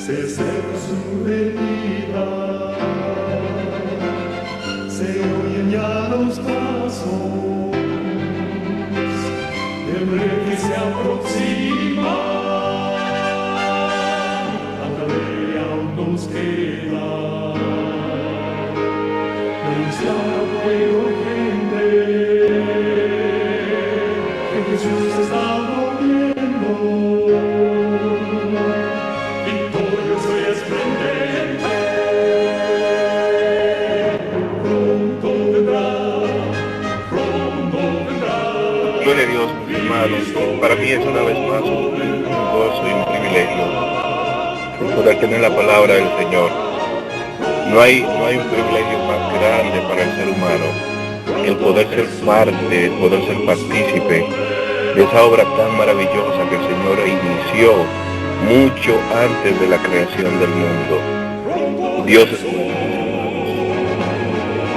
se acerca su venida, se oyen ya los pasos del rey que se aproxima, hasta de aún nos queda anunciar al pueblo gente que Jesús está volviendo. Gloria a Dios, mis hermanos. Para mí es una vez más un gozo y un privilegio poder tener la palabra del Señor. No hay un privilegio más grande para el ser humano, el poder ser parte, el poder ser partícipe de esa obra tan maravillosa que el Señor inició mucho antes de la creación del mundo. Dios es bueno.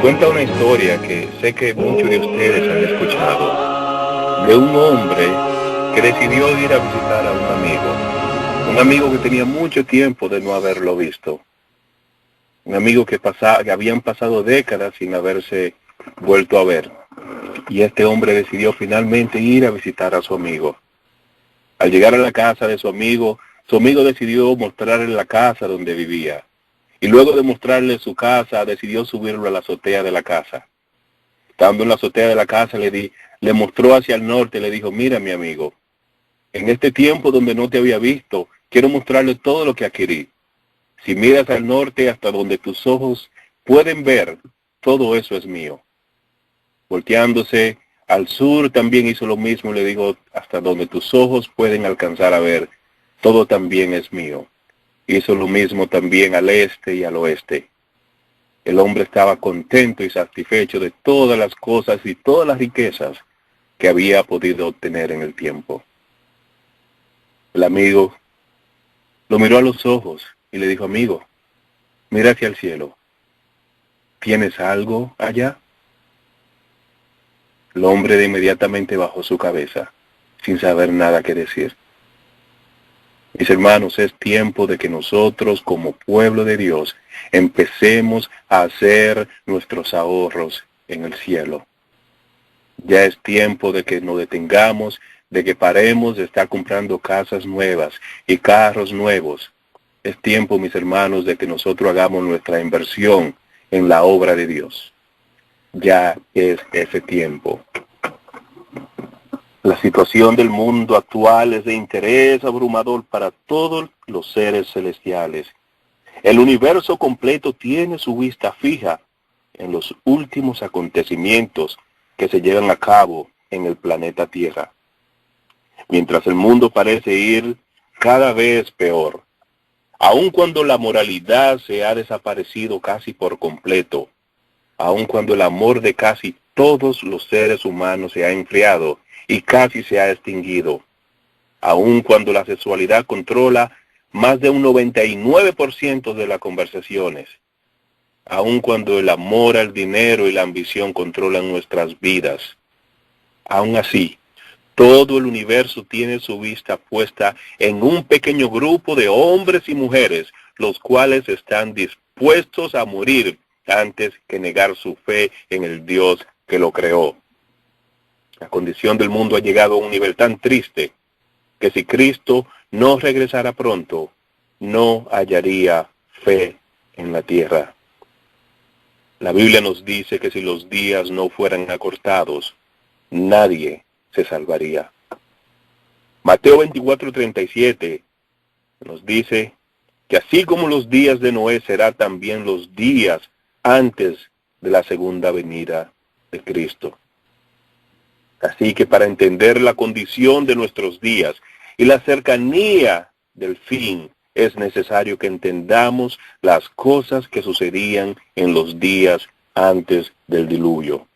Cuenta una historia que sé que muchos de ustedes han escuchado, de un hombre que decidió ir a visitar a un amigo que tenía mucho tiempo de no haberlo visto, un amigo que habían pasado décadas sin haberse vuelto a ver, y este hombre decidió finalmente ir a visitar a su amigo. Al llegar a la casa de su amigo decidió mostrarle la casa donde vivía, y luego de mostrarle su casa, decidió subirlo a la azotea de la casa. Estando en la azotea de la casa, le mostró hacia el norte y le dijo: mira, mi amigo, en este tiempo donde no te había visto, quiero mostrarle todo lo que adquirí. Si miras al norte hasta donde tus ojos pueden ver, todo eso es mío. Volteándose al sur también hizo lo mismo, le dijo: hasta donde tus ojos pueden alcanzar a ver, todo también es mío. Hizo lo mismo también al este y al oeste. El hombre estaba contento y satisfecho de todas las cosas y todas las riquezas que había podido obtener en el tiempo. El amigo lo miró a los ojos y le dijo: amigo, mira hacia el cielo. ¿Tienes algo allá? El hombre de inmediatamente bajó su cabeza, sin saber nada que decir. Mis hermanos, es tiempo de que nosotros, como pueblo de Dios, empecemos a hacer nuestros ahorros en el cielo. Ya es tiempo de que nos detengamos, de que paremos de estar comprando casas nuevas y carros nuevos. Es tiempo, mis hermanos, de que nosotros hagamos nuestra inversión en la obra de Dios. Ya es ese tiempo. La situación del mundo actual es de interés abrumador para todos los seres celestiales. El universo completo tiene su vista fija en los últimos acontecimientos que se llevan a cabo en el planeta Tierra. Mientras el mundo parece ir cada vez peor, aun cuando la moralidad se ha desaparecido casi por completo, aun cuando el amor de casi todos los seres humanos se ha enfriado y casi se ha extinguido, aun cuando la sexualidad controla más de un 99% de las conversaciones, aun cuando el amor al dinero y la ambición controlan nuestras vidas. Aun así, todo el universo tiene su vista puesta en un pequeño grupo de hombres y mujeres, los cuales están dispuestos a morir antes que negar su fe en el Dios que lo creó. La condición del mundo ha llegado a un nivel tan triste que si Cristo no regresara pronto, no hallaría fe en la tierra. La Biblia nos dice que si los días no fueran acortados, nadie se salvaría. Mateo 24:37 nos dice que así como los días de Noé será también los días antes de la segunda venida de Cristo. Así que para entender la condición de nuestros días y la cercanía del fin, es necesario que entendamos las cosas que sucedían en los días antes del diluvio.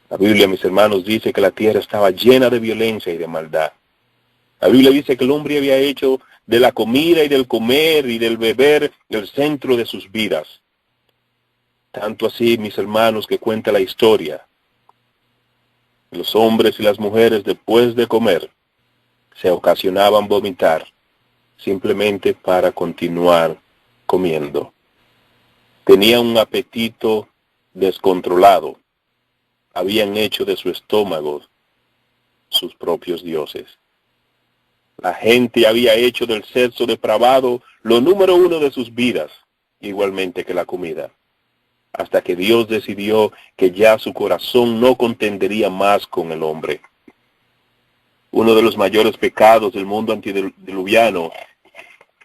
La Biblia, mis hermanos, dice que la tierra estaba llena de violencia y de maldad. La Biblia dice que el hombre había hecho de la comida y del comer y del beber el centro de sus vidas. Tanto así, mis hermanos, que cuenta la historia. Los hombres y las mujeres, después de comer, se ocasionaban vomitar, simplemente para continuar comiendo. Tenían un apetito descontrolado. Habían hecho de su estómago sus propios dioses. La gente había hecho del sexo depravado lo número uno de sus vidas, igualmente que la comida, hasta que Dios decidió que ya su corazón no contendería más con el hombre. Uno de los mayores pecados del mundo antediluviano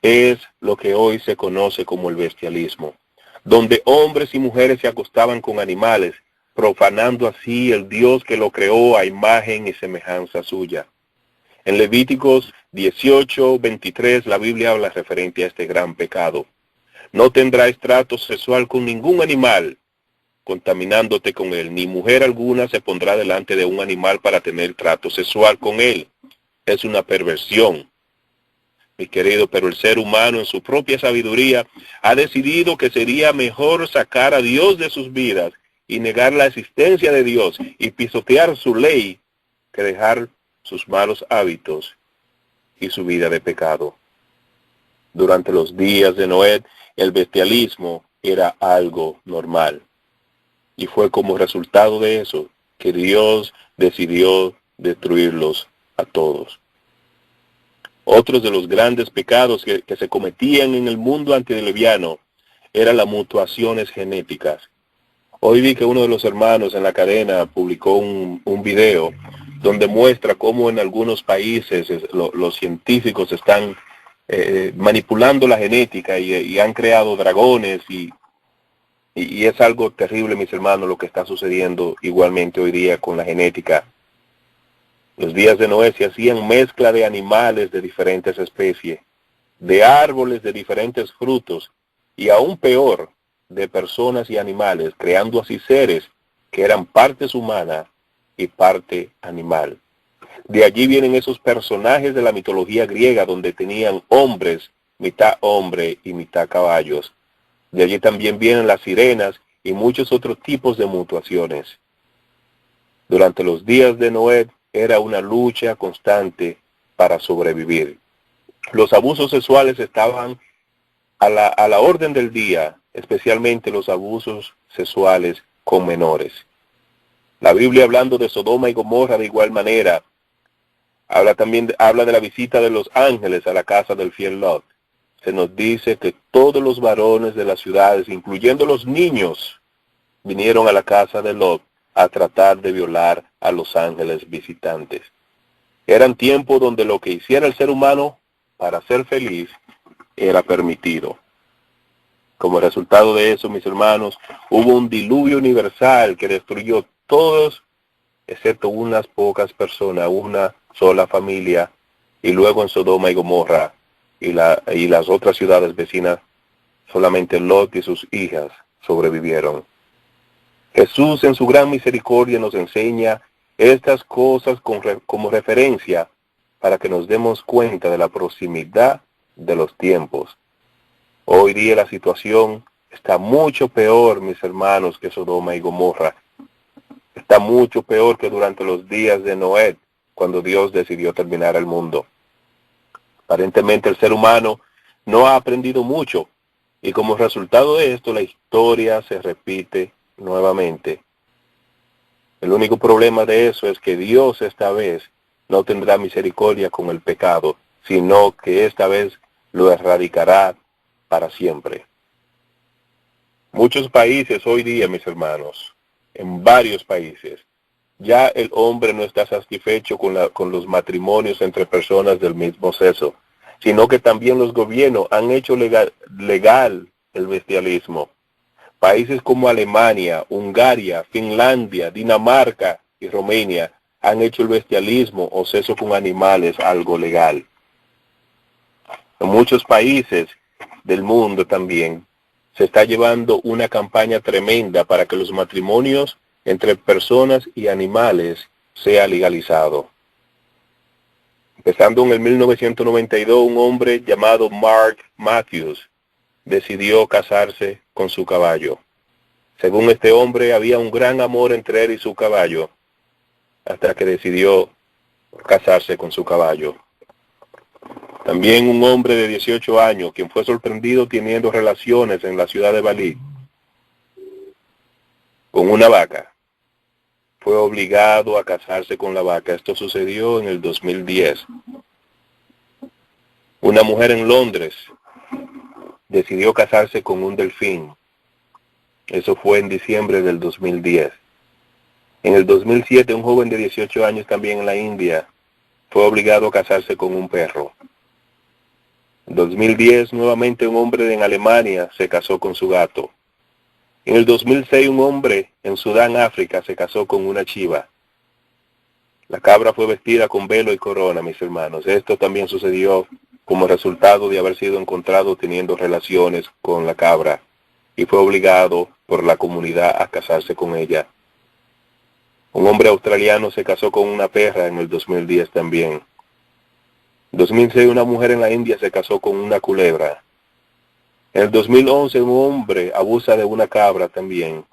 es lo que hoy se conoce como el bestialismo, donde hombres y mujeres se acostaban con animales, profanando así el Dios que lo creó a imagen y semejanza suya. En Levíticos 18:23 la Biblia habla referente a este gran pecado. No tendrás trato sexual con ningún animal, contaminándote con él, ni mujer alguna se pondrá delante de un animal para tener trato sexual con él. Es una perversión, mi querido, pero el ser humano en su propia sabiduría ha decidido que sería mejor sacar a Dios de sus vidas y negar la existencia de Dios y pisotear su ley que dejar sus malos hábitos y su vida de pecado. Durante los días de Noé, el bestialismo era algo normal. Y fue como resultado de eso que Dios decidió destruirlos a todos. Otros de los grandes pecados que se cometían en el mundo antediluviano eran las mutuaciones genéticas. Hoy vi que uno de los hermanos en la cadena publicó un video donde muestra cómo en algunos países los científicos están manipulando la genética y han creado dragones y es algo terrible, mis hermanos, lo que está sucediendo igualmente hoy día con la genética. Los días de Noé se hacían mezcla de animales de diferentes especies, de árboles de diferentes frutos y aún peor, de personas y animales, creando así seres que eran partes humanas y parte animal. De allí vienen esos personajes de la mitología griega donde tenían hombres, mitad hombre y mitad caballos. De allí también vienen las sirenas y muchos otros tipos de mutuaciones. Durante los días de Noé era una lucha constante para sobrevivir. Los abusos sexuales estaban a la orden del día, especialmente los abusos sexuales con menores. La Biblia, hablando de Sodoma y Gomorra de igual manera, habla de la visita de los ángeles a la casa del fiel Lot. Se nos dice que todos los varones de las ciudades, incluyendo los niños, vinieron a la casa de Lot a tratar de violar a los ángeles visitantes. Eran tiempos donde lo que hiciera el ser humano para ser feliz era permitido. Como resultado de eso, mis hermanos, hubo un diluvio universal que destruyó todos, excepto unas pocas personas, una sola familia, y luego en Sodoma y Gomorra y las otras ciudades vecinas, solamente Lot y sus hijas sobrevivieron. Jesús en su gran misericordia nos enseña estas cosas como referencia para que nos demos cuenta de la proximidad de los tiempos. Hoy día la situación está mucho peor, mis hermanos, que Sodoma y Gomorra. Está mucho peor que durante los días de Noé, cuando Dios decidió terminar el mundo. Aparentemente el ser humano no ha aprendido mucho y como resultado de esto la historia se repite nuevamente. El único problema de eso es que Dios esta vez no tendrá misericordia con el pecado, sino que esta vez lo erradicará para siempre. Muchos países hoy día, mis hermanos, en varios países, ya el hombre no está satisfecho con los matrimonios entre personas del mismo sexo, sino que también los gobiernos han hecho legal el bestialismo. Países como Alemania, Hungría, Finlandia, Dinamarca y Rumania han hecho el bestialismo o sexo con animales algo legal. En muchos países del mundo también se está llevando una campaña tremenda para que los matrimonios entre personas y animales sea legalizado. Empezando en el 1992, un hombre llamado Mark Matthews decidió casarse con su caballo. Según este hombre, había un gran amor entre él y su caballo, hasta que decidió casarse con su caballo. También un hombre de 18 años, quien fue sorprendido teniendo relaciones en la ciudad de Bali con una vaca, fue obligado a casarse con la vaca. Esto sucedió en el 2010. Una mujer en Londres decidió casarse con un delfín. Eso fue en diciembre del 2010. En el 2007, un joven de 18 años también en la India fue obligado a casarse con un perro. En 2010, nuevamente un hombre en Alemania se casó con su gato. En el 2006, un hombre en Sudán, África, se casó con una chiva. La cabra fue vestida con velo y corona, mis hermanos. Esto también sucedió como resultado de haber sido encontrado teniendo relaciones con la cabra y fue obligado por la comunidad a casarse con ella. Un hombre australiano se casó con una perra en el 2010 también. En 2006, una mujer en la India se casó con una culebra. En el 2011, un hombre abusa de una cabra también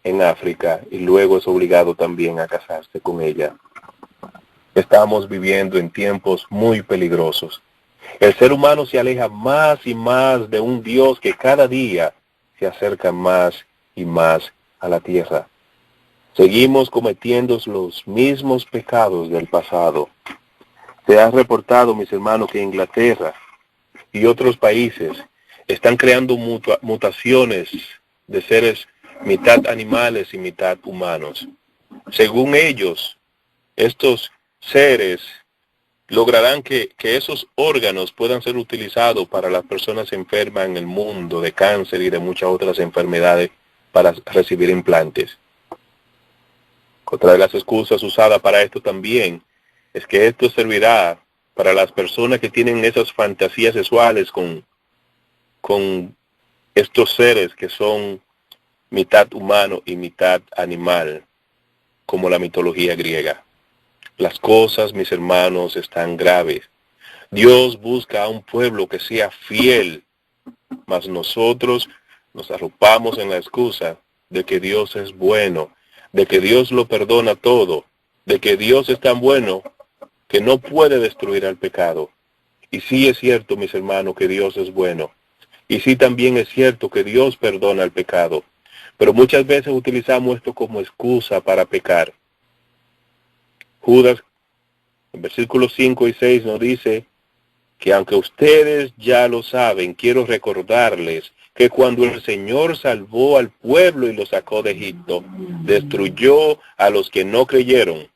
en África y luego es obligado también a casarse con ella. Estamos viviendo en tiempos muy peligrosos. El ser humano se aleja más y más de un Dios que cada día se acerca más y más a la tierra. Seguimos cometiendo los mismos pecados del pasado. Se ha reportado, mis hermanos, que Inglaterra y otros países están creando mutaciones de seres mitad animales y mitad humanos. Según ellos, estos seres lograrán que esos órganos puedan ser utilizados para las personas enfermas en el mundo de cáncer y de muchas otras enfermedades para recibir implantes. Otra de las excusas usadas para esto también es que esto servirá para las personas que tienen esas fantasías sexuales con estos seres que son mitad humano y mitad animal, como la mitología griega. Las cosas, mis hermanos, están graves. Dios busca a un pueblo que sea fiel, mas nosotros nos arropamos en la excusa de que Dios es bueno, de que Dios lo perdona todo, de que Dios es tan bueno que no puede destruir al pecado. Y sí es cierto, mis hermanos, que Dios es bueno. Y sí también es cierto que Dios perdona el pecado. Pero muchas veces utilizamos esto como excusa para pecar. Judas, en versículos 5 y 6 nos dice que aunque ustedes ya lo saben, quiero recordarles que cuando el Señor salvó al pueblo y lo sacó de Egipto, destruyó a los que no creyeron,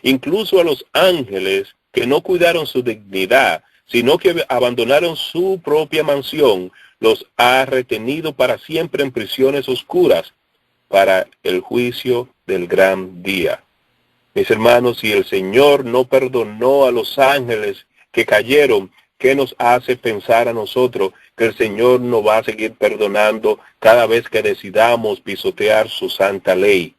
incluso a los ángeles que no cuidaron su dignidad, sino que abandonaron su propia mansión, los ha retenido para siempre en prisiones oscuras para el juicio del gran día. Mis hermanos, si el Señor no perdonó a los ángeles que cayeron, ¿qué nos hace pensar a nosotros que el Señor no va a seguir perdonando cada vez que decidamos pisotear su santa ley?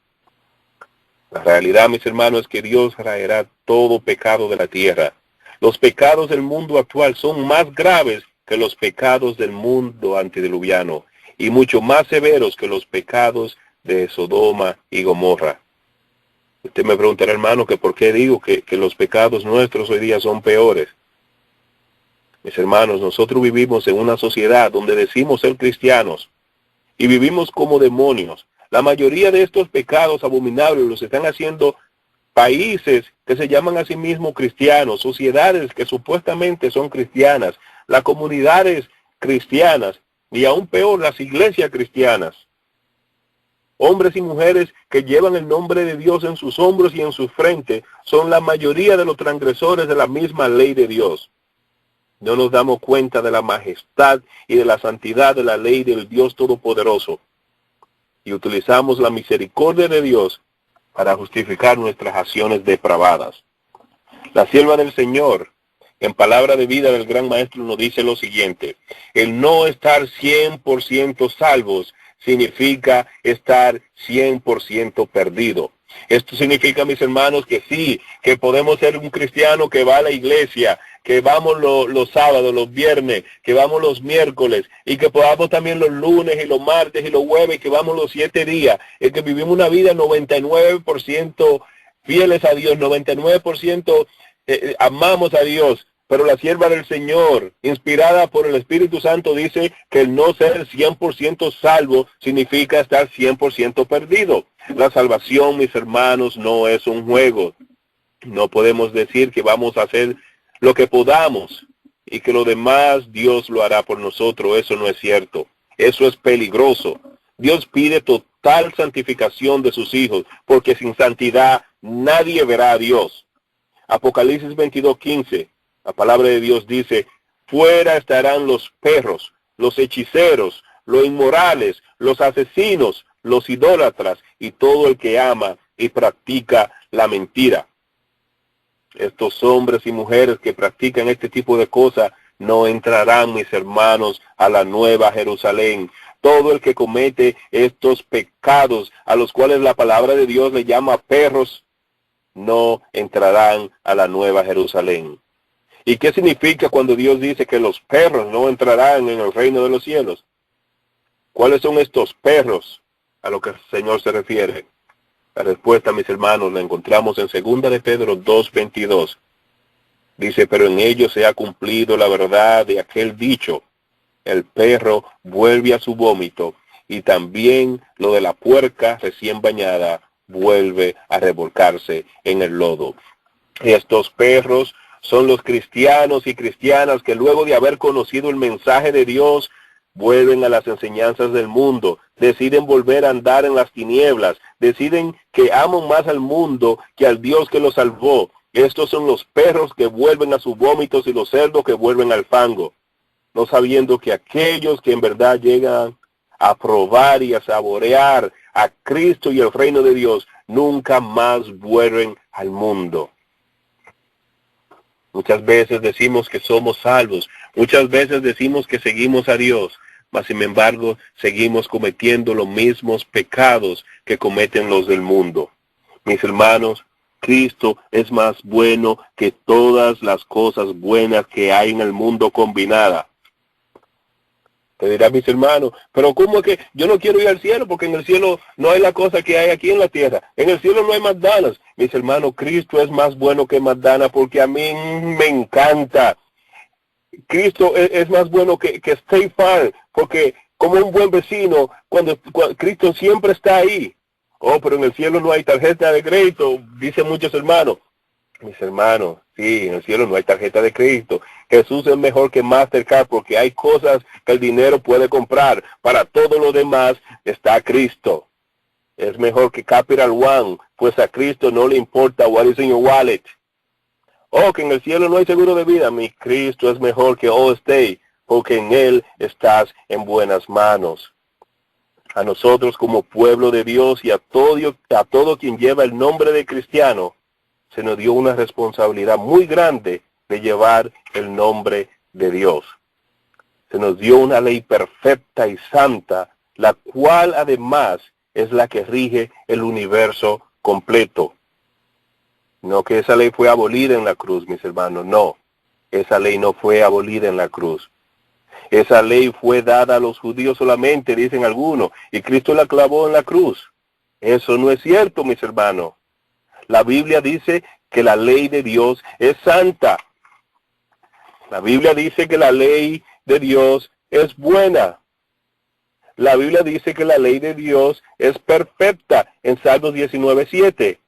La realidad, mis hermanos, es que Dios raerá todo pecado de la tierra. Los pecados del mundo actual son más graves que los pecados del mundo antediluviano y mucho más severos que los pecados de Sodoma y Gomorra. Usted me preguntará, hermano, que por qué digo que los pecados nuestros hoy día son peores. Mis hermanos, nosotros vivimos en una sociedad donde decimos ser cristianos y vivimos como demonios. La mayoría de estos pecados abominables los están haciendo países que se llaman a sí mismos cristianos, sociedades que supuestamente son cristianas, las comunidades cristianas y aún peor las iglesias cristianas. Hombres y mujeres que llevan el nombre de Dios en sus hombros y en su frente son la mayoría de los transgresores de la misma ley de Dios. No nos damos cuenta de la majestad y de la santidad de la ley del Dios Todopoderoso y utilizamos la misericordia de Dios para justificar nuestras acciones depravadas. La sierva del Señor, en palabra de vida del gran maestro, nos dice lo siguiente: el no estar 100% salvos significa estar 100% perdido. Esto significa, mis hermanos, que sí, que podemos ser un cristiano que va a la iglesia, que vamos los sábados, los viernes, que vamos los miércoles, y que podamos también los lunes y los martes y los jueves, que vamos los 7 días, es que vivimos una vida 99% fieles a Dios, 99% amamos a Dios, Pero la sierva del Señor, inspirada por el Espíritu Santo, dice que el no ser 100% salvo significa estar 100% perdido. La salvación, mis hermanos, no es un juego. No podemos decir que vamos a hacer lo que podamos y que lo demás Dios lo hará por nosotros. Eso no es cierto. Eso es peligroso. Dios pide total santificación de sus hijos, porque sin santidad nadie verá a Dios. Apocalipsis 22:15, la palabra de Dios dice: fuera estarán los perros, los hechiceros, los inmorales, los asesinos, los idólatras y todo el que ama y practica la mentira. Estos hombres y mujeres que practican este tipo de cosas no entrarán, mis hermanos, a la nueva Jerusalén. Todo el que comete estos pecados, a los cuales la palabra de Dios le llama perros, no entrarán a la nueva Jerusalén. ¿Y qué significa cuando Dios dice que los perros no entrarán en el reino de los cielos? ¿Cuáles son estos perros a lo que el Señor se refiere? La respuesta, mis hermanos, la encontramos en 2 de Pedro 2:22. Dice: pero en ellos se ha cumplido la verdad de aquel dicho: el perro vuelve a su vómito, y también lo de la puerca recién bañada vuelve a revolcarse en el lodo. Estos perros son los cristianos y cristianas que luego de haber conocido el mensaje de Dios, vuelven a las enseñanzas del mundo, deciden volver a andar en las tinieblas, deciden que aman más al mundo que al Dios que los salvó. Estos son los perros que vuelven a sus vómitos y los cerdos que vuelven al fango, no sabiendo que aquellos que en verdad llegan a probar y a saborear a Cristo y el reino de Dios, nunca más vuelven al mundo. Muchas veces decimos que somos salvos, muchas veces decimos que seguimos a Dios, mas sin embargo seguimos cometiendo los mismos pecados que cometen los del mundo. Mis hermanos, Cristo es más bueno que todas las cosas buenas que hay en el mundo combinada. Te dirán, mis hermanos, pero ¿cómo es que yo no quiero ir al cielo? Porque en el cielo no hay la cosa que hay aquí en la tierra. En el cielo no hay McDonald's. Mis hermanos, Cristo es más bueno que McDonald's, porque a mí me encanta. Cristo es más bueno que State Farm, porque como un buen vecino, cuando Cristo siempre está ahí. Oh, pero en el cielo no hay tarjeta de crédito, dicen muchos hermanos. Mis hermanos, sí, en el cielo no hay tarjeta de crédito. Jesús es mejor que Mastercard, porque hay cosas que el dinero puede comprar. Para todo lo demás está Cristo. Es mejor que Capital One, pues a Cristo no le importa what is in your wallet. Oh, que en el cielo no hay seguro de vida. Mi Cristo es mejor que Allstate, porque en Él estás en buenas manos. A nosotros como pueblo de Dios y a todo quien lleva el nombre de cristiano, se nos dio una responsabilidad muy grande de llevar el nombre de Dios. Se nos dio una ley perfecta y santa, la cual además es la que rige el universo completo. No que esa ley fue abolida en la cruz, mis hermanos, no. Esa ley no fue abolida en la cruz. Esa ley fue dada a los judíos solamente, dicen algunos, y Cristo la clavó en la cruz. Eso no es cierto, mis hermanos. La Biblia dice que la ley de Dios es santa. La Biblia dice que la ley de Dios es buena. La Biblia dice que la ley de Dios es perfecta en Salmos 19:7.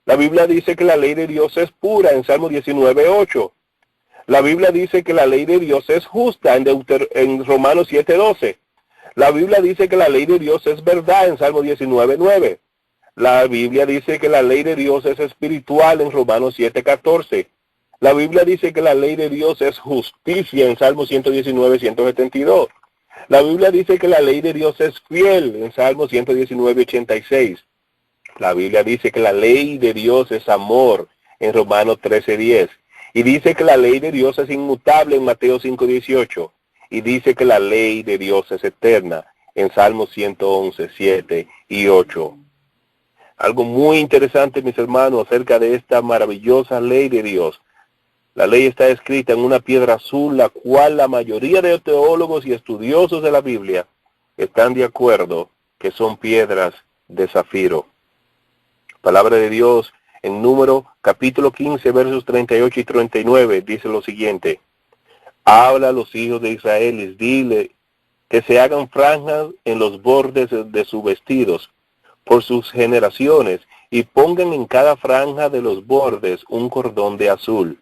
La Biblia dice que la ley de Dios es pura en Salmos 19:8. La Biblia dice que la ley de Dios es justa en Romanos 7:12. La Biblia dice que la ley de Dios es verdad en Salmos 19:9. La Biblia dice que la ley de Dios es espiritual en Romanos 7:14. La Biblia dice que la ley de Dios es justicia en Salmos 119:172. La Biblia dice que la ley de Dios es fiel en Salmos 119:86. La Biblia dice que la ley de Dios es amor en Romanos 13:10. Y dice que la ley de Dios es inmutable en Mateo 5:18. Y dice que la ley de Dios es eterna en Salmos 111:7 y 8. Algo muy interesante, mis hermanos, acerca de esta maravillosa ley de Dios. La ley está escrita en una piedra azul, la cual la mayoría de teólogos y estudiosos de la Biblia están de acuerdo que son piedras de zafiro. La palabra de Dios En Número capítulo 15, versos 38 y 39, dice lo siguiente: habla a los hijos de Israel y dile que se hagan franjas en los bordes de sus vestidos por sus generaciones, y pongan en cada franja de los bordes un cordón de azul.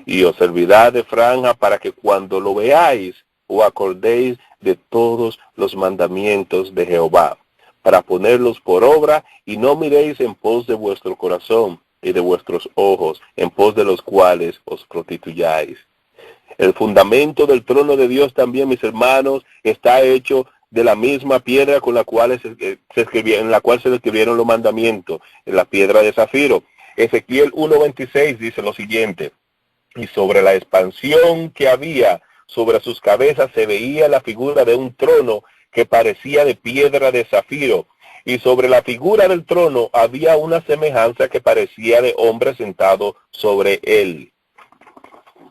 Y os servirá de franja para que cuando lo veáis, os acordéis de todos los mandamientos de Jehová, para ponerlos por obra, y no miréis en pos de vuestro corazón y de vuestros ojos, en pos de los cuales os prostituyáis. El fundamento del trono de Dios también, mis hermanos, está hecho de la misma piedra con la cual en la cual se escribieron los mandamientos, en la piedra de zafiro. Ezequiel 1:26 dice lo siguiente: y sobre la expansión que había sobre sus cabezas se veía la figura de un trono que parecía de piedra de zafiro, y sobre la figura del trono había una semejanza que parecía de hombre sentado sobre él.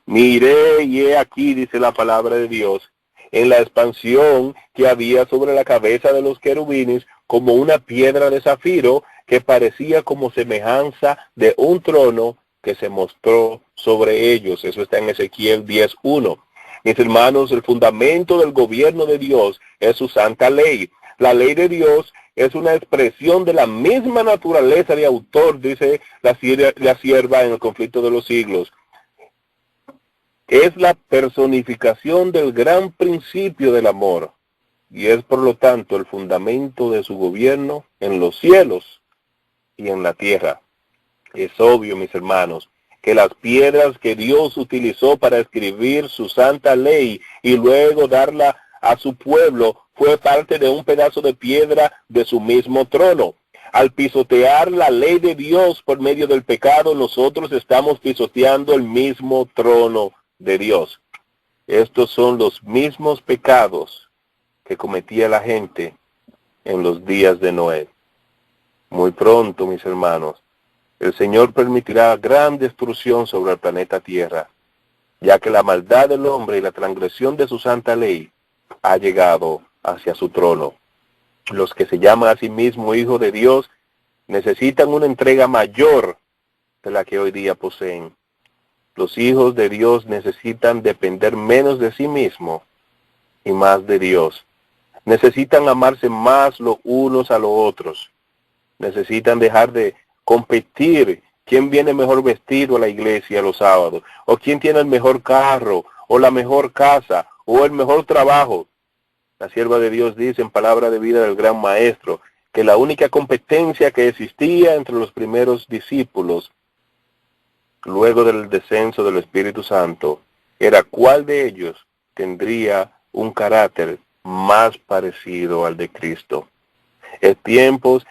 Miré y he aquí, dice la palabra de Dios, en la expansión que había sobre la cabeza de los querubines, como una piedra de zafiro que parecía como semejanza de un trono que se mostró sobre ellos. Eso está en Ezequiel 10:1. Mis hermanos, el fundamento del gobierno de Dios es su santa ley. La ley de Dios es una expresión de la misma naturaleza de autor, dice la sierva en el conflicto de los siglos. Es la personificación del gran principio del amor, y es por lo tanto el fundamento de su gobierno en los cielos y en la tierra. Es obvio, mis hermanos, que las piedras que Dios utilizó para escribir su santa ley y luego darla a su pueblo fue parte de un pedazo de piedra de su mismo trono. Al pisotear la ley de Dios por medio del pecado, nosotros estamos pisoteando el mismo trono de Dios. Estos son los mismos pecados que cometía la gente en los días de Noé. Muy pronto, mis hermanos, el Señor permitirá gran destrucción sobre el planeta Tierra, ya que la maldad del hombre y la transgresión de su santa ley ha llegado hacia su trono. Los que se llaman a sí mismos hijos de Dios necesitan una entrega mayor de la que hoy día poseen. Los hijos de Dios necesitan depender menos de sí mismos y más de Dios. Necesitan amarse más los unos a los otros. Necesitan dejar de competir quién viene mejor vestido a la iglesia los sábados, o quién tiene el mejor carro, o la mejor casa, o el mejor trabajo. La sierva de Dios dice en palabra de vida del gran maestro que la única competencia que existía entre los primeros discípulos luego del descenso del Espíritu Santo era cuál de ellos tendría un carácter más parecido al de Cristo. Es tiempo,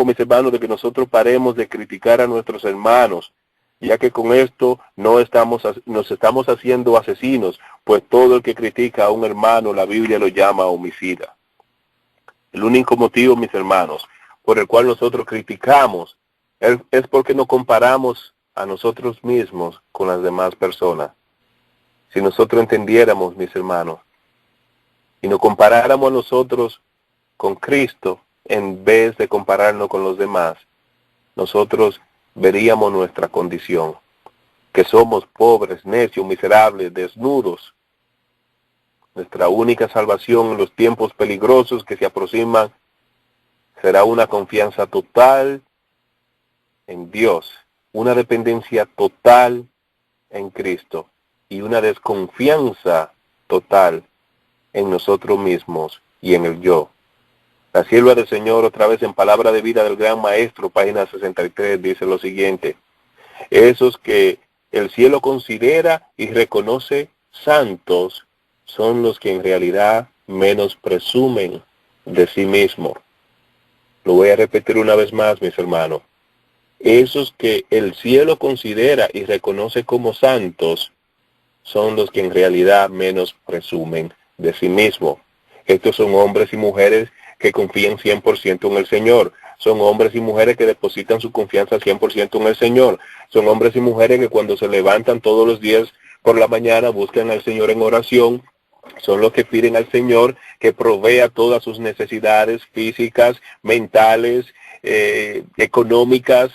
mis hermanos, de que nosotros paremos de criticar a nuestros hermanos, ya que con esto nos estamos haciendo asesinos, pues todo el que critica a un hermano, la Biblia lo llama homicida. El único motivo, mis hermanos, por el cual nosotros criticamos es porque nos comparamos a nosotros mismos con las demás personas. Si nosotros entendiéramos, mis hermanos, y nos comparáramos a nosotros con Cristo en vez de compararnos con los demás, nosotros veríamos nuestra condición, que somos pobres, necios, miserables, desnudos. Nuestra única salvación en los tiempos peligrosos que se aproximan será una confianza total en Dios, una dependencia total en Cristo y una desconfianza total en nosotros mismos y en el yo. La sierva del Señor, otra vez en palabra de vida del gran maestro, página 63, dice lo siguiente: esos que el cielo considera y reconoce santos son los que en realidad menos presumen de sí mismos. Lo voy a repetir una vez más, mis hermanos. Esos que el cielo considera y reconoce como santos son los que en realidad menos presumen de sí mismos. Estos son hombres y mujeres que confían 100% en el Señor. Son hombres y mujeres que depositan su confianza 100% en el Señor. Son hombres y mujeres que cuando se levantan todos los días por la mañana buscan al Señor en oración. Son los que piden al Señor que provea todas sus necesidades físicas, mentales, económicas,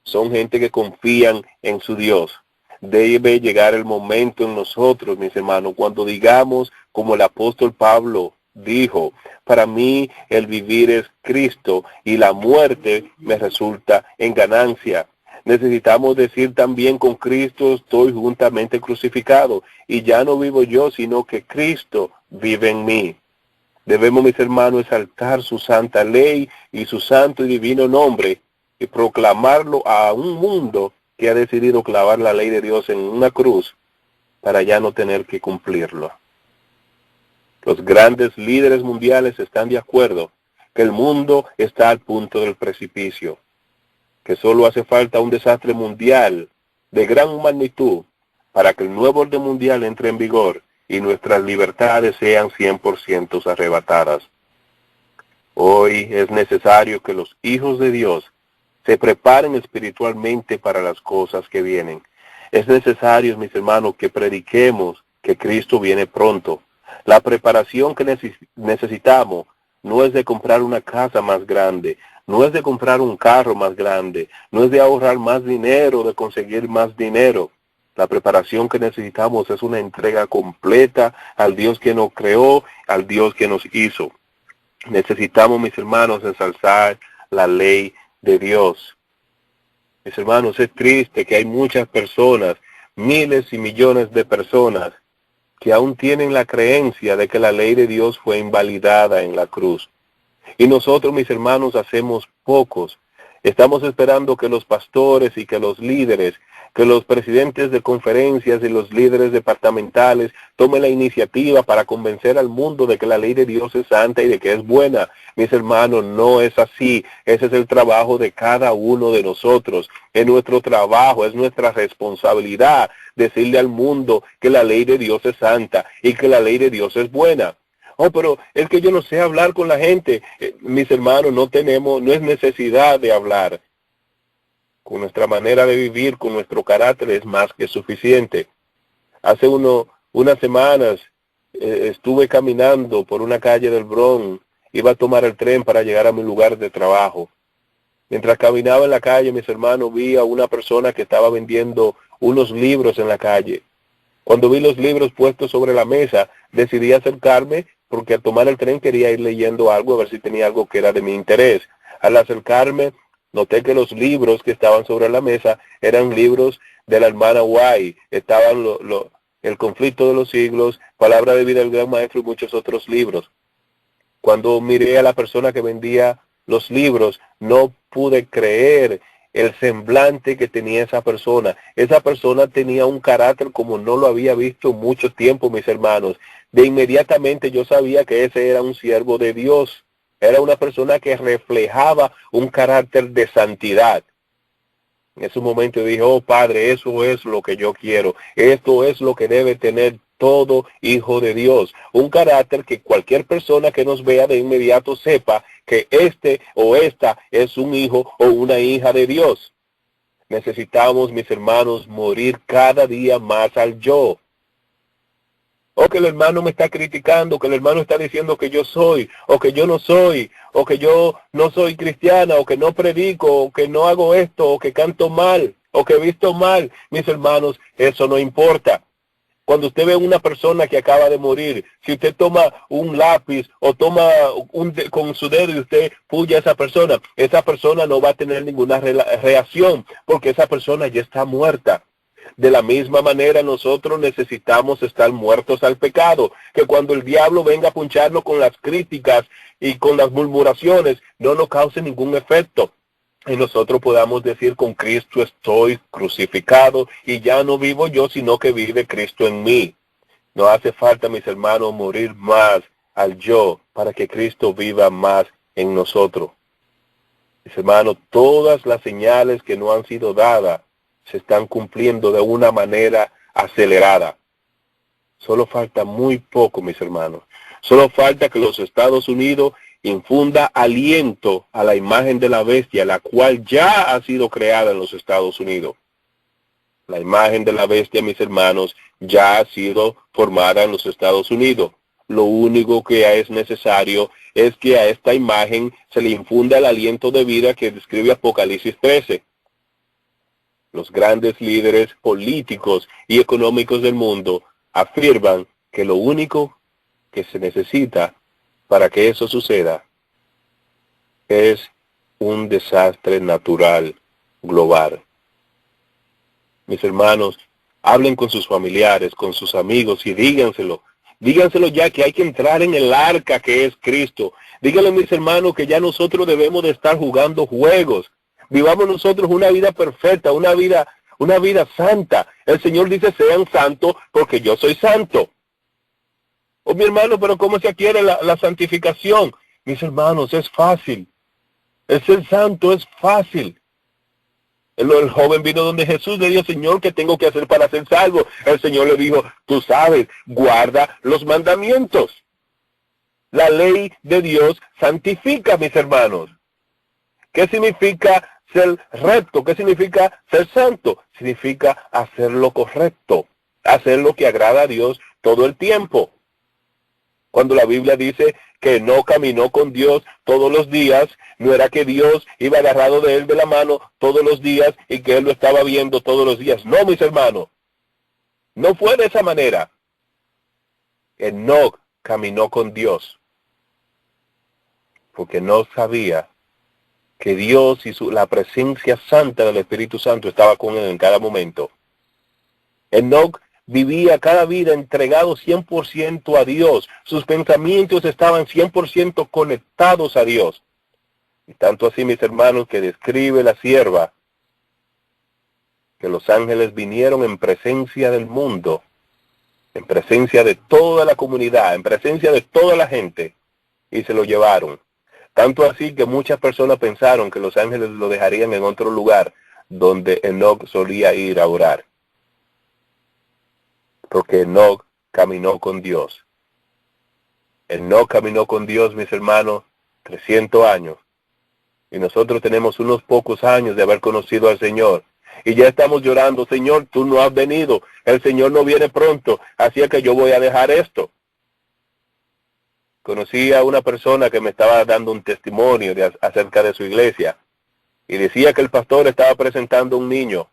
son gente que confían en su Dios. Debe llegar el momento en nosotros, mis hermanos, cuando digamos, como el apóstol Pablo dijo, para mí el vivir es Cristo y la muerte me resulta en ganancia. Necesitamos decir también, con Cristo estoy juntamente crucificado y ya no vivo yo, sino que Cristo vive en mí. Debemos, mis hermanos, exaltar su santa ley y su santo y divino nombre y proclamarlo a un mundo que ha decidido clavar la ley de Dios en una cruz para ya no tener que cumplirlo. Los grandes líderes mundiales están de acuerdo que el mundo está al punto del precipicio, que solo hace falta un desastre mundial de gran magnitud para que el nuevo orden mundial entre en vigor y nuestras libertades sean 100% arrebatadas. Hoy es necesario que los hijos de Dios se preparen espiritualmente para las cosas que vienen. Es necesario, mis hermanos, que prediquemos que Cristo viene pronto. La preparación que necesitamos no es de comprar una casa más grande, no es de comprar un carro más grande, no es de ahorrar más dinero, de conseguir más dinero. La preparación que necesitamos es una entrega completa al Dios que nos creó, al Dios que nos hizo. Necesitamos, mis hermanos, ensalzar la ley de Dios. Mis hermanos, es triste que hay muchas personas, miles y millones de personas, que aún tienen la creencia de que la ley de Dios fue invalidada en la cruz. Y nosotros, mis hermanos, hacemos pocos. Estamos esperando que los pastores y que los líderes, que los presidentes de conferencias y los líderes departamentales tomen la iniciativa para convencer al mundo de que la ley de Dios es santa y de que es buena. Mis hermanos, no es así. Ese es el trabajo de cada uno de nosotros. Es nuestro trabajo, es nuestra responsabilidad decirle al mundo que la ley de Dios es santa y que la ley de Dios es buena. Oh, pero es que yo no sé hablar con la gente. Mis hermanos, no es necesidad de hablar. Con nuestra manera de vivir, con nuestro carácter, es más que suficiente. Hace unas semanas estuve caminando por una calle del Bronx. Iba a tomar el tren para llegar a mi lugar de trabajo. Mientras caminaba en la calle, mis hermanos, vi a una persona que estaba vendiendo unos libros en la calle. Cuando vi los libros puestos sobre la mesa, decidí acercarme porque al tomar el tren quería ir leyendo algo, a ver si tenía algo que era de mi interés. Al acercarme, noté que los libros que estaban sobre la mesa eran libros de la hermana White. Estaban El conflicto de los siglos, Palabra de vida del gran maestro y muchos otros libros. Cuando miré a la persona que vendía los libros, no pude creer el semblante que tenía esa persona. Esa persona tenía un carácter como no lo había visto en mucho tiempo, mis hermanos. De inmediatamente yo sabía que ese era un siervo de Dios. Era una persona que reflejaba un carácter de santidad. En ese momento dije, oh Padre, eso es lo que yo quiero. Esto es lo que debe tener todo hijo de Dios. Un carácter que cualquier persona que nos vea de inmediato sepa que este o esta es un hijo o una hija de Dios. Necesitamos, mis hermanos, morir cada día más al yo. O que el hermano me está criticando, que el hermano está diciendo que yo soy, o que yo no soy, o que yo no soy cristiana, o que no predico, o que no hago esto, o que canto mal, o que he visto mal. Mis hermanos, eso no importa. Cuando usted ve a una persona que acaba de morir, si usted toma un lápiz o toma con su dedo y usted puya a esa persona no va a tener ninguna reacción, porque esa persona ya está muerta. De la misma manera nosotros necesitamos estar muertos al pecado, que cuando el diablo venga a puncharnos con las críticas y con las murmuraciones, no nos cause ningún efecto. Y nosotros podamos decir, con Cristo estoy crucificado y ya no vivo yo, sino que vive Cristo en mí. No hace falta, mis hermanos, morir más al yo para que Cristo viva más en nosotros. Mis hermanos, todas las señales que no han sido dadas se están cumpliendo de una manera acelerada. Solo falta muy poco, mis hermanos. Solo falta que los Estados Unidos infunda aliento a la imagen de la bestia, la cual ya ha sido creada en los Estados Unidos. La imagen de la bestia, mis hermanos, ya ha sido formada en los Estados Unidos. Lo único que es necesario es que a esta imagen se le infunda el aliento de vida que describe Apocalipsis 13. Los grandes líderes políticos y económicos del mundo afirman que lo único que se necesita para que eso suceda es un desastre natural global. Mis hermanos, hablen con sus familiares, con sus amigos y díganselo. Díganselo ya que hay que entrar en el arca que es Cristo. Díganle, mis hermanos, que ya nosotros debemos de estar jugando juegos. Vivamos nosotros una vida perfecta, una vida santa. El Señor dice, sean santos porque yo soy santo. Oh, mi hermano, pero ¿cómo se adquiere la santificación? Mis hermanos, es fácil. El ser santo es fácil. El joven vino donde Jesús, le dijo, Señor, ¿qué tengo que hacer para ser salvo? El Señor le dijo, tú sabes, guarda los mandamientos. La ley de Dios santifica, mis hermanos. ¿Qué significa ser recto? ¿Qué significa ser santo? Significa hacer lo correcto, hacer lo que agrada a Dios todo el tiempo. Cuando la Biblia dice que no caminó con Dios todos los días, no era que Dios iba agarrado de él de la mano todos los días y que él lo estaba viendo todos los días. No, mis hermanos, no fue de esa manera. Enoc caminó con Dios porque no sabía que Dios y la presencia santa del Espíritu Santo estaba con él en cada momento. Enoc vivía cada vida entregado 100% a Dios. Sus pensamientos estaban 100% conectados a Dios. Y tanto así, mis hermanos, que describe la sierva que los ángeles vinieron en presencia del mundo, en presencia de toda la comunidad, en presencia de toda la gente, y se lo llevaron. Tanto así que muchas personas pensaron que los ángeles lo dejarían en otro lugar donde Enoc solía ir a orar. Porque Enoc caminó con Dios. Enoc caminó con Dios, mis hermanos, 300 años. Y nosotros tenemos unos pocos años de haber conocido al Señor. Y ya estamos llorando, Señor, tú no has venido. El Señor no viene pronto. Así es que yo voy a dejar esto. Conocí a una persona que me estaba dando un testimonio acerca de su iglesia. Y decía que el pastor estaba presentando un niño.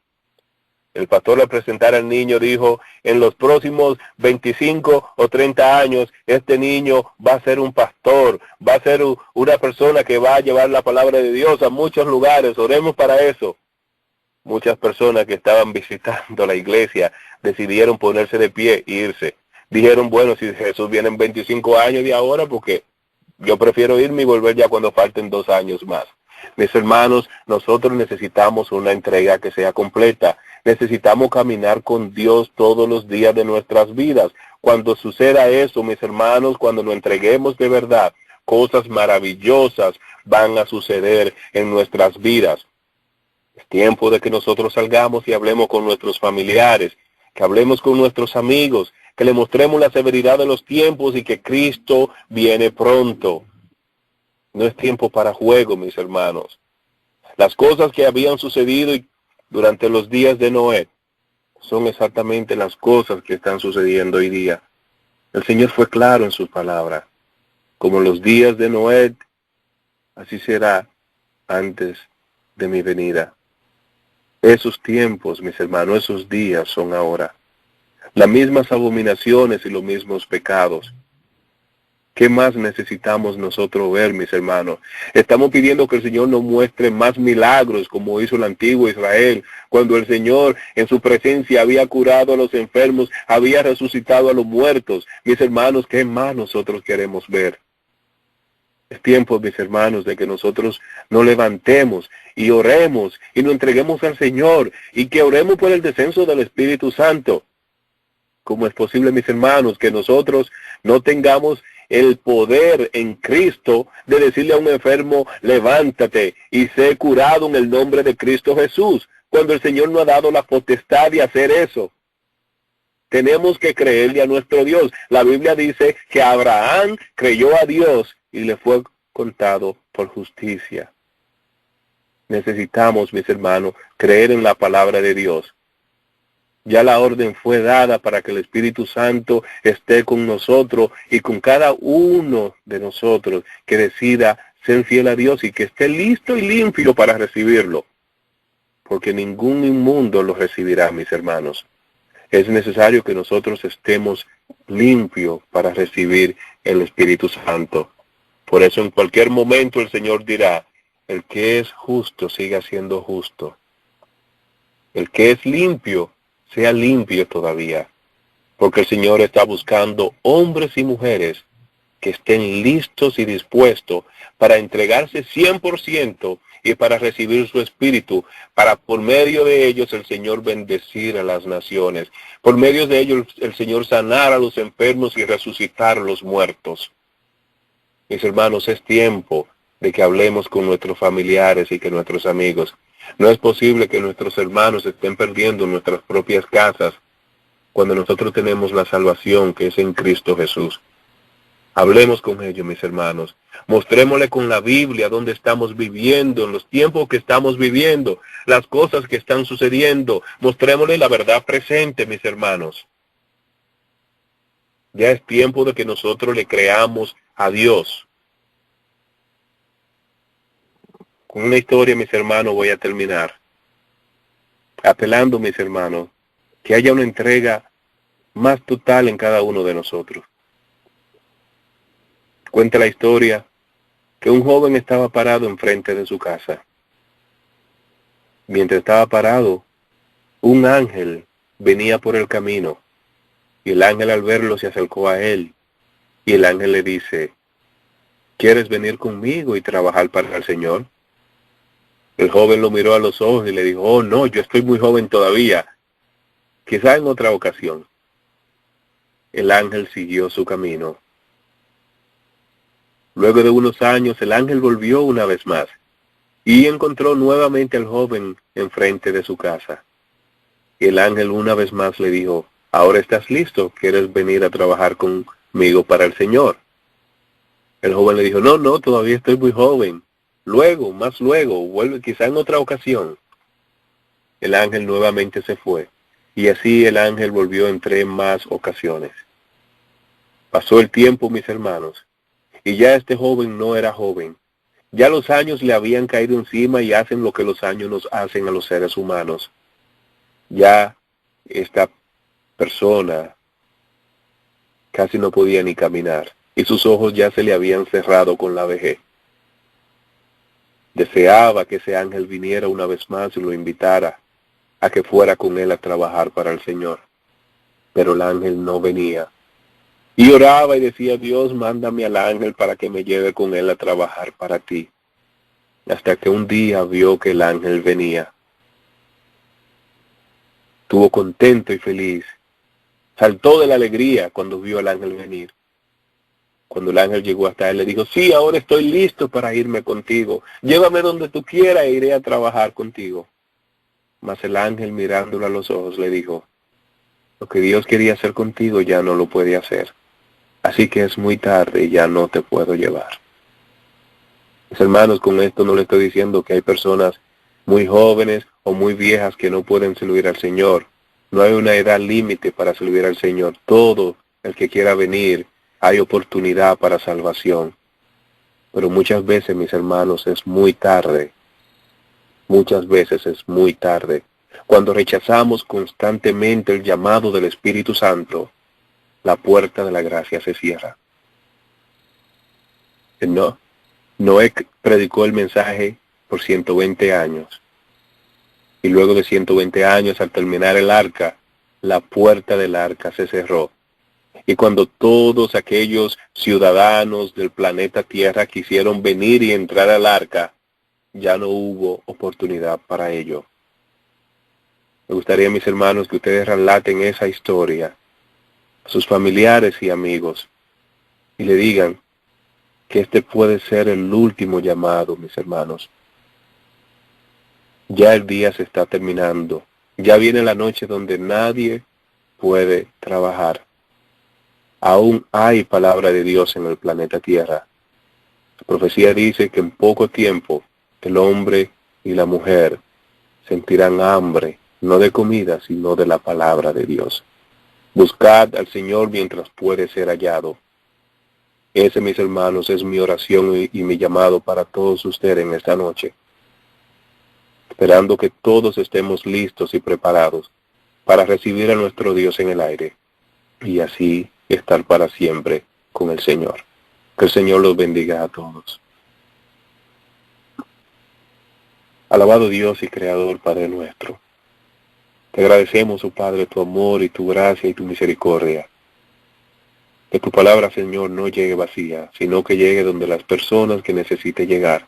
El pastor al presentar al niño dijo, en los próximos 25 o 30 años, este niño va a ser un pastor, va a ser una persona que va a llevar la palabra de Dios a muchos lugares, oremos para eso. Muchas personas que estaban visitando la iglesia decidieron ponerse de pie e irse. Dijeron, bueno, si Jesús viene en 25 años de ahora, porque yo prefiero irme y volver ya cuando falten 2 años más. Mis hermanos, nosotros necesitamos una entrega que sea completa. Necesitamos caminar con Dios todos los días de nuestras vidas. Cuando suceda eso, mis hermanos, cuando nos entreguemos de verdad, cosas maravillosas van a suceder en nuestras vidas. Es tiempo de que nosotros salgamos y hablemos con nuestros familiares, que hablemos con nuestros amigos, que le mostremos la severidad de los tiempos y que Cristo viene pronto. No es tiempo para juego, mis hermanos. Las cosas que habían sucedido durante los días de Noé son exactamente las cosas que están sucediendo hoy día. El Señor fue claro en sus palabras. Como los días de Noé, así será antes de mi venida. Esos tiempos, mis hermanos, esos días son ahora. Las mismas abominaciones y los mismos pecados. ¿Qué más necesitamos nosotros ver, mis hermanos? Estamos pidiendo que el Señor nos muestre más milagros como hizo el antiguo Israel, cuando el Señor en su presencia había curado a los enfermos, había resucitado a los muertos. Mis hermanos, ¿qué más nosotros queremos ver? Es tiempo, mis hermanos, de que nosotros nos levantemos y oremos y nos entreguemos al Señor y que oremos por el descenso del Espíritu Santo. ¿Cómo es posible, mis hermanos, que nosotros no tengamos el poder en Cristo de decirle a un enfermo, levántate y sé curado en el nombre de Cristo Jesús, cuando el Señor nos ha dado la potestad de hacer eso? Tenemos que creerle a nuestro Dios. La Biblia dice que Abraham creyó a Dios y le fue contado por justicia. Necesitamos, mis hermanos, creer en la palabra de Dios. Ya la orden fue dada para que el Espíritu Santo esté con nosotros y con cada uno de nosotros que decida ser fiel a Dios y que esté listo y limpio para recibirlo. porque ningún inmundo lo recibirá, mis hermanos. Es necesario que nosotros estemos limpios para recibir el Espíritu Santo. Por eso en cualquier momento el Señor dirá, el que es justo siga siendo justo. El que es limpio, sea limpio todavía. Porque el Señor está buscando hombres y mujeres que estén listos y dispuestos para entregarse 100% y para recibir su Espíritu, para por medio de ellos el Señor bendecir a las naciones, por medio de ellos el Señor sanar a los enfermos y resucitar a los muertos. Mis hermanos, es tiempo de que hablemos con nuestros familiares y que nuestros amigos. No es posible que nuestros hermanos estén perdiendo nuestras propias casas cuando nosotros tenemos la salvación que es en Cristo Jesús. Hablemos con ellos, mis hermanos. Mostrémosle con la Biblia dónde estamos viviendo, en los tiempos que estamos viviendo, las cosas que están sucediendo. Mostrémosle la verdad presente, mis hermanos. Ya es tiempo de que nosotros le creamos a Dios. Con una historia, mis hermanos, voy a terminar. Apelando, mis hermanos, que haya una entrega más total en cada uno de nosotros. Cuenta la historia que un joven estaba parado enfrente de su casa. Mientras estaba parado, un ángel venía por el camino, y el ángel al verlo se acercó a él, y el ángel le dice, ¿quieres venir conmigo y trabajar para el Señor? El joven lo miró a los ojos y le dijo, oh no, yo estoy muy joven todavía, quizá en otra ocasión. El ángel siguió su camino. Luego de unos años, el ángel volvió una vez más y encontró nuevamente al joven enfrente de su casa. Y el ángel una vez más le dijo, ¿ahora estás listo? ¿Quieres venir a trabajar conmigo para el Señor? El joven le dijo, no, todavía estoy muy joven. Luego, más luego, vuelve quizá en otra ocasión. El ángel nuevamente se fue, y así el ángel volvió en 3 más ocasiones. Pasó el tiempo, mis hermanos, y ya este joven no era joven. Ya los años le habían caído encima y hacen lo que los años nos hacen a los seres humanos. Ya esta persona casi no podía ni caminar, y sus ojos ya se le habían cerrado con la vejez. Deseaba que ese ángel viniera una vez más y lo invitara a que fuera con él a trabajar para el Señor. Pero el ángel no venía. Y oraba y decía, Dios, mándame al ángel para que me lleve con él a trabajar para ti. Hasta que un día vio que el ángel venía. Estuvo contento y feliz. Saltó de la alegría cuando vio al ángel venir. Cuando el ángel llegó hasta él, le dijo, sí, ahora estoy listo para irme contigo. Llévame donde tú quieras e iré a trabajar contigo. Mas el ángel, mirándolo a los ojos, le dijo, lo que Dios quería hacer contigo ya no lo puede hacer. Así que es muy tarde y ya no te puedo llevar. Mis hermanos, con esto no le estoy diciendo que hay personas muy jóvenes o muy viejas que no pueden servir al Señor. No hay una edad límite para servir al Señor. Todo el que quiera venir, hay oportunidad para salvación. Pero muchas veces, mis hermanos, es muy tarde. Muchas veces es muy tarde. Cuando rechazamos constantemente el llamado del Espíritu Santo, la puerta de la gracia se cierra. Noé predicó el mensaje por 120 años. Y luego de 120 años, al terminar el arca, la puerta del arca se cerró. Y cuando todos aquellos ciudadanos del planeta Tierra quisieron venir y entrar al arca, ya no hubo oportunidad para ello. Me gustaría, mis hermanos, que ustedes relaten esa historia a sus familiares y amigos y le digan que este puede ser el último llamado, mis hermanos. Ya el día se está terminando. Ya viene la noche donde nadie puede trabajar. Aún hay palabra de Dios en el planeta Tierra. La profecía dice que en poco tiempo el hombre y la mujer sentirán hambre, no de comida, sino de la palabra de Dios. Buscad al Señor mientras puede ser hallado. Ese, mis hermanos, es mi oración y mi llamado para todos ustedes en esta noche. esperando que todos estemos listos y preparados para recibir a nuestro Dios en el aire y así estar para siempre con el Señor. Que el Señor los bendiga a todos. Alabado Dios y Creador, Padre nuestro. Te agradecemos, oh Padre, tu amor y tu gracia y tu misericordia. Que tu palabra, Señor, no llegue vacía, sino que llegue donde las personas que necesite llegar.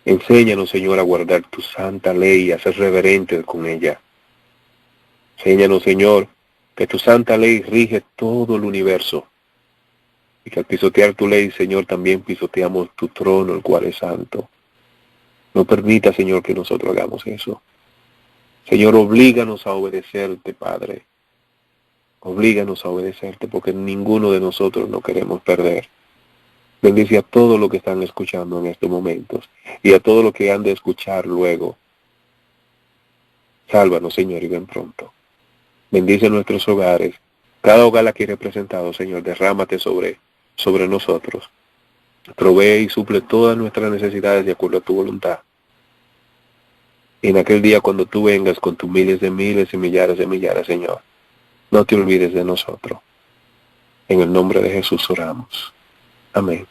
Enséñanos, Señor, a guardar tu santa ley y a ser reverentes con ella. Enséñanos, Señor, que tu santa ley rige todo el universo. Y que al pisotear tu ley, Señor, también pisoteamos tu trono, el cual es santo. No permita, Señor, que nosotros hagamos eso. Señor, oblíganos a obedecerte, Padre. Oblíganos a obedecerte, porque ninguno de nosotros no queremos perder. Bendice a todos los que están escuchando en estos momentos y a todos los que han de escuchar luego. Sálvanos, Señor, y ven pronto. Bendice nuestros hogares. Cada hogar aquí representado, Señor, derrámate sobre nosotros. Provee y suple todas nuestras necesidades de acuerdo a tu voluntad. Y en aquel día cuando tú vengas con tus miles y millares de millares, Señor, no te olvides de nosotros. En el nombre de Jesús oramos. Amén.